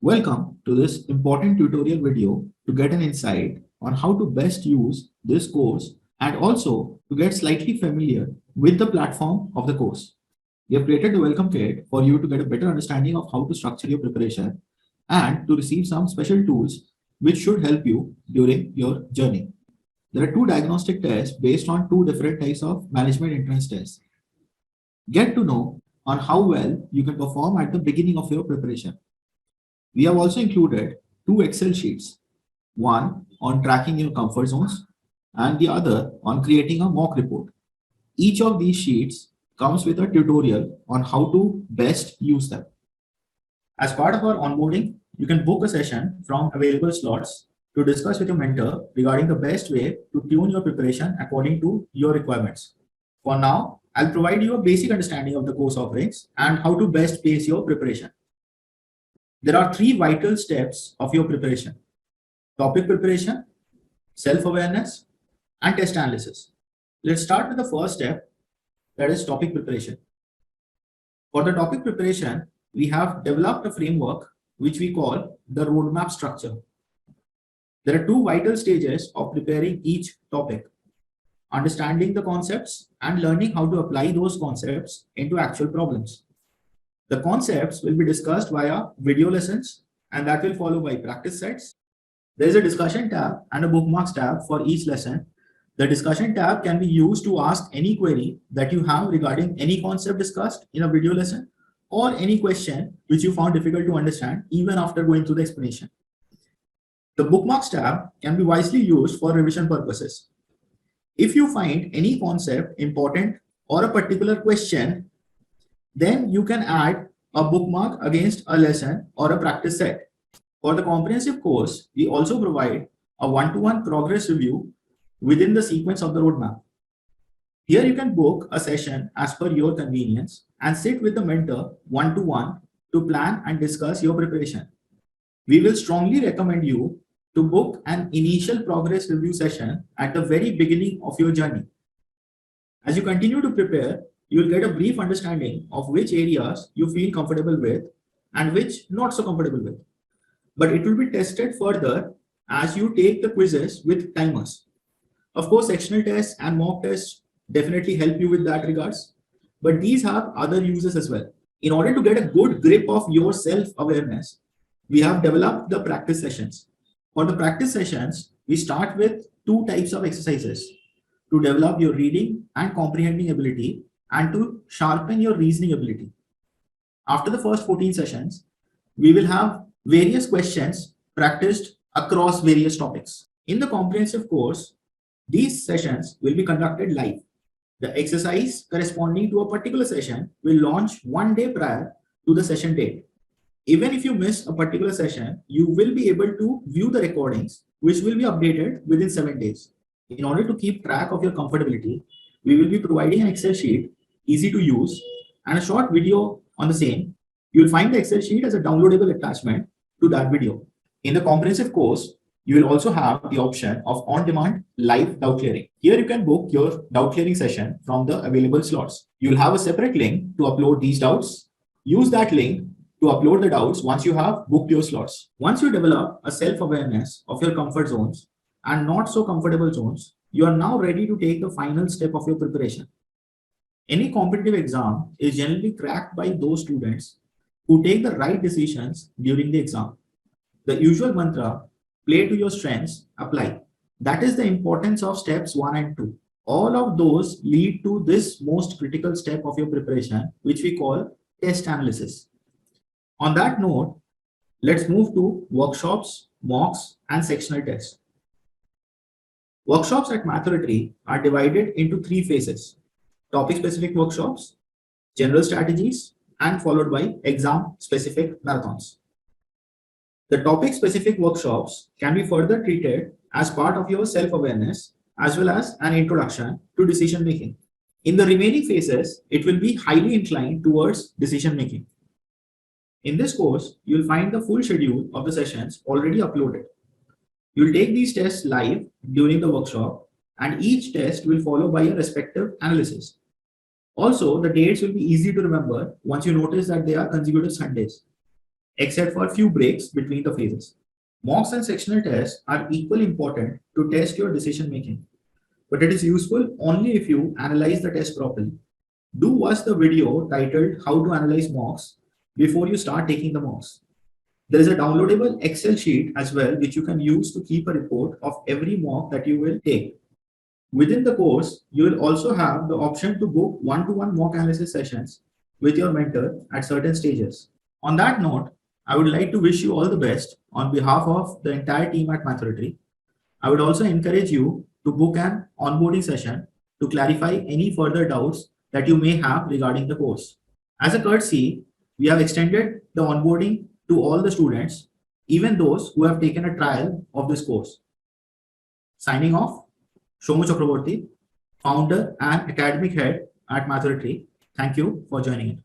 Welcome to this important tutorial video to get an insight on how to best use this course and also to get slightly familiar with the platform of the course. We have created the welcome kit for you to get a better understanding of how to structure your preparation and to receive some special tools which should help you during your journey. There are two diagnostic tests based on two different types of management entrance tests. Get to know on how well you can perform at the beginning of your preparation. We have also included two Excel sheets, one on tracking your comfort zones and the other on creating a mock report. Each of these sheets comes with a tutorial on how to best use them. As part of our onboarding, you can book a session from available slots to discuss with your mentor regarding the best way to tune your preparation according to your requirements. For now, I'll provide you a basic understanding of the course offerings and how to best pace your preparation. There are three vital steps of your preparation: topic preparation, self-awareness, and test analysis. Let's start with the first step, that is topic preparation. For the topic preparation, we have developed a framework which we call the roadmap structure. There are two vital stages of preparing each topic: understanding the concepts and learning how to apply those concepts into actual problems. The concepts will be discussed via video lessons and that will follow by practice sets. There is a discussion tab and a bookmarks tab for each lesson. The discussion tab can be used to ask any query that you have regarding any concept discussed in a video lesson or any question which you found difficult to understand even after going through the explanation. The bookmarks tab can be wisely used for revision purposes. If you find any concept important or a particular question, then you can add a bookmark against a lesson or a practice set. For the comprehensive course, we also provide a one-to-one progress review within the sequence of the roadmap. Here you can book a session as per your convenience and sit with the mentor one-to-one to plan and discuss your preparation. We will strongly recommend you to book an initial progress review session at the very beginning of your journey. As you continue to prepare, you will get a brief understanding of which areas you feel comfortable with and which not so comfortable with. But it will be tested further as you take the quizzes with timers. Of course, sectional tests and mock tests definitely help you with that regards, but these have other uses as well. In order to get a good grip of your self-awareness, we have developed the practice sessions. For the practice sessions, we start with two types of exercises to develop your reading and comprehending ability and to sharpen your reasoning ability. After the first 14 sessions, we will have various questions practiced across various topics. In the comprehensive course, these sessions will be conducted live. The exercise corresponding to a particular session will launch one day prior to the session date. Even if you miss a particular session, you will be able to view the recordings, which will be updated within 7 days. In order to keep track of your comfortability, we will be providing an Excel sheet, easy to use, and a short video on the same. You will find the Excel sheet as a downloadable attachment to that video. In the comprehensive course, you will also have the option of on-demand live doubt clearing. Here you can book your doubt clearing session from the available slots. You will have a separate link to upload these doubts. Use that link to upload the doubts once you have booked your slots. Once you develop a self-awareness of your comfort zones and not so comfortable zones, you are now ready to take the final step of your preparation. Any competitive exam is generally cracked by those students who take the right decisions during the exam. The usual mantra, play to your strengths, apply. That is the importance of steps 1 and 2. All of those lead to this most critical step of your preparation, which we call test analysis. On that note, let's move to workshops, mocks, and sectional tests. Workshops at Mathoratory are divided into three phases: topic-specific workshops, general strategies, and followed by exam-specific marathons. The topic-specific workshops can be further treated as part of your self-awareness as well as an introduction to decision-making. In the remaining phases, it will be highly inclined towards decision-making. In this course, you will find the full schedule of the sessions already uploaded. You will take these tests live during the workshop and each test will follow by a respective analysis. Also, the dates will be easy to remember once you notice that they are consecutive Sundays. except for a few breaks between the phases. Mocks and sectional tests are equally important to test your decision making, but it is useful only if you analyze the test properly. Do watch the video titled How to Analyze Mocks before you start taking the mocks. There is a downloadable Excel sheet as well, which you can use to keep a report of every mock that you will take. Within the course, you will also have the option to book one-to-one mock analysis sessions with your mentor at certain stages. On that note, I would like to wish you all the best on behalf of the entire team at Mathority. I would also encourage you to book an onboarding session to clarify any further doubts that you may have regarding the course. As a courtesy, we have extended the onboarding to all the students, even those who have taken a trial of this course. Signing off, Shomu Chakraborty, founder and academic head at Mathority. Thank you for joining in.